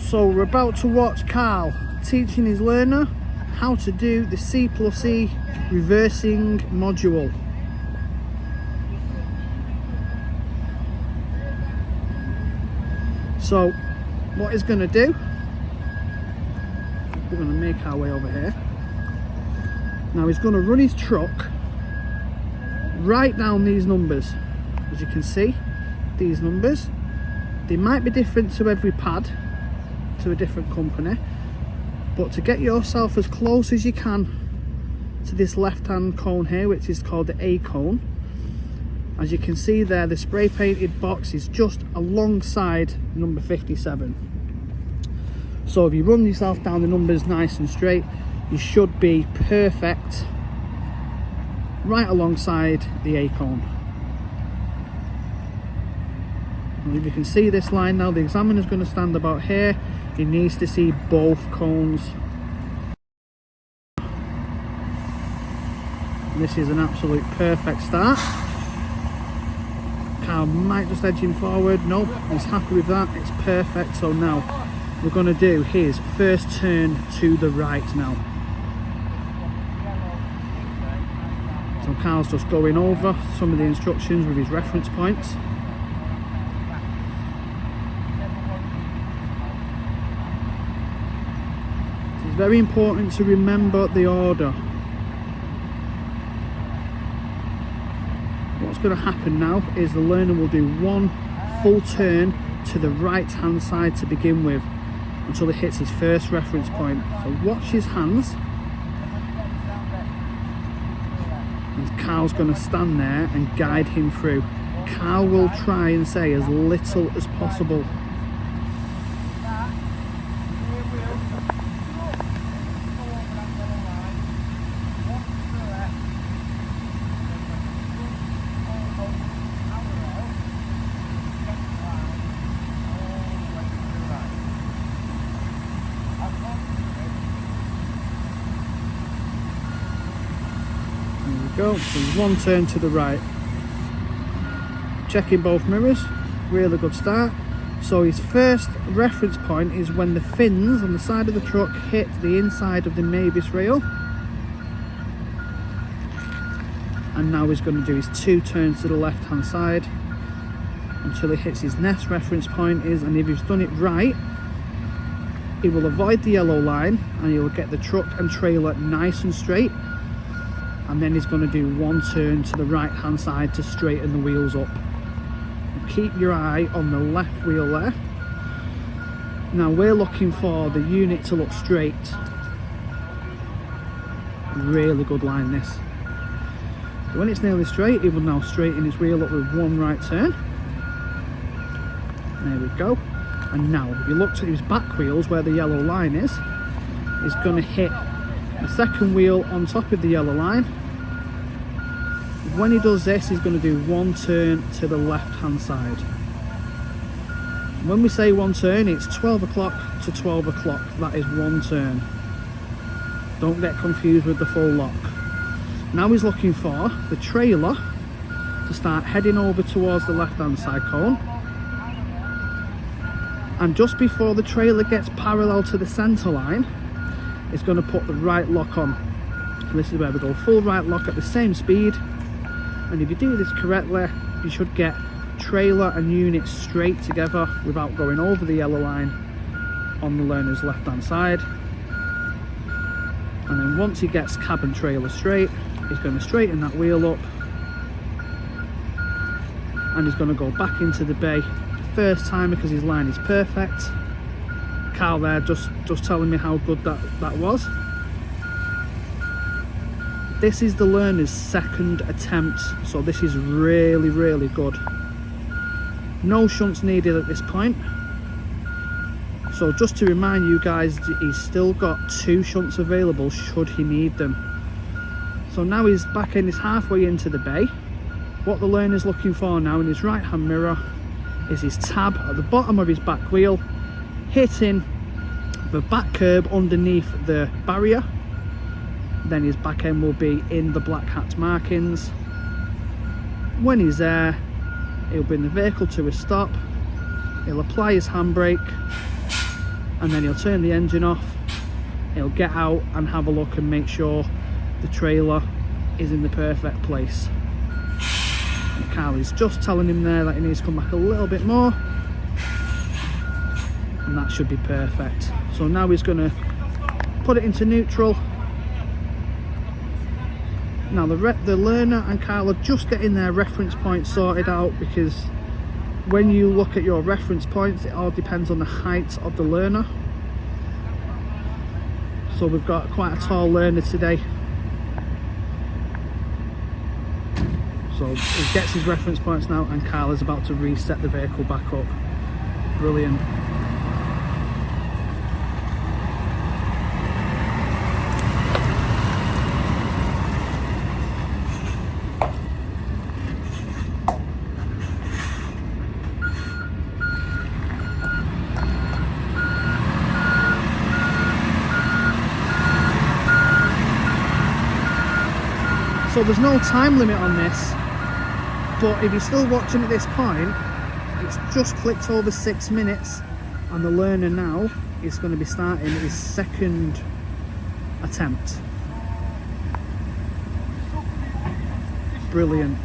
So we're about to watch Carl teaching his learner how to do the C+E reversing module. So what he's going to do, we're going to make our way over here. Now he's going to run his truck right down these numbers. As you can see, these numbers, they might be different to every pad, to a different company, but to get yourself as close as you can to this left hand cone here, which is called the A cone, as you can see there, the spray painted box is just alongside number 57. So if you run yourself down the numbers nice and straight, you should be perfect right alongside the A cone. And if you can see this line now, the examiner's going to stand about here. He needs to see both cones. And this is an absolute perfect start. Carl might just edge him forward. Nope, he's happy with that. It's perfect. So now we're going to do his first turn to the right now. So Carl's just going over some of the instructions with his reference points. It's very important to remember the order. What's going to happen now is the learner will do one full turn to the right hand side to begin with until he hits his first reference point. So watch his hands. And Carl's going to stand there and guide him through. Carl will try and say as little as possible. Go, so one turn to the right, checking both mirrors, really good start. So his first reference point is when the fins on the side of the truck hit the inside of the Mavis rail, and now he's going to do his two turns to the left hand side until he hits his next reference point and if he's done it right, he will avoid the yellow line and he will get the truck and trailer nice and straight. And then he's going to do one turn to the right hand side to straighten the wheels up. And keep your eye on the left wheel there. Now we're looking for the unit to look straight. Really good line this. So when it's nearly straight, he will now straighten his wheel up with one right turn. There we go. And now if you looked at his back wheels where the yellow line is, he's going to hit the second wheel on top of the yellow line. When he does this, he's going to do one turn to the left hand side. When we say one turn, it's 12 o'clock to 12 o'clock. That is one turn. Don't get confused with the full lock. Now he's looking for the trailer to start heading over towards the left hand side cone. And just before the trailer gets parallel to the centre line, is going to put the right lock on. So this is where we go full right lock at the same speed, and if you do this correctly, you should get trailer and unit straight together without going over the yellow line on the learner's left hand side. And then once he gets cab and trailer straight, he's going to straighten that wheel up and he's going to go back into the bay first time because his line is perfect. Carl there just telling me how good that was. This is the learner's second attempt, so this is really good. No shunts needed at this point. So just to remind you guys, he's still got 2 shunts available should he need them. So now his back end is halfway into the bay. What the learner's looking for now in his right hand mirror is his tab at the bottom of his back wheel hitting the back curb underneath the barrier. Then his back end will be in the black hatch markings. When he's there, he'll bring the vehicle to a stop, he'll apply his handbrake, and then he'll turn the engine off, he'll get out and have a look and make sure the trailer is in the perfect place. And Carly's just telling him there that he needs to come back a little bit more, and that should be perfect. So now he's going to put it into neutral. Now the learner and Carl are just getting their reference points sorted out, because when you look at your reference points, it all depends on the height of the learner. So we've got quite a tall learner today. So he gets his reference points now, and Carl is about to reset the vehicle back up. Brilliant. So there's no time limit on this, but if you're still watching at this point, it's just clicked over 6 minutes, and the learner now is going to be starting his second attempt. Brilliant.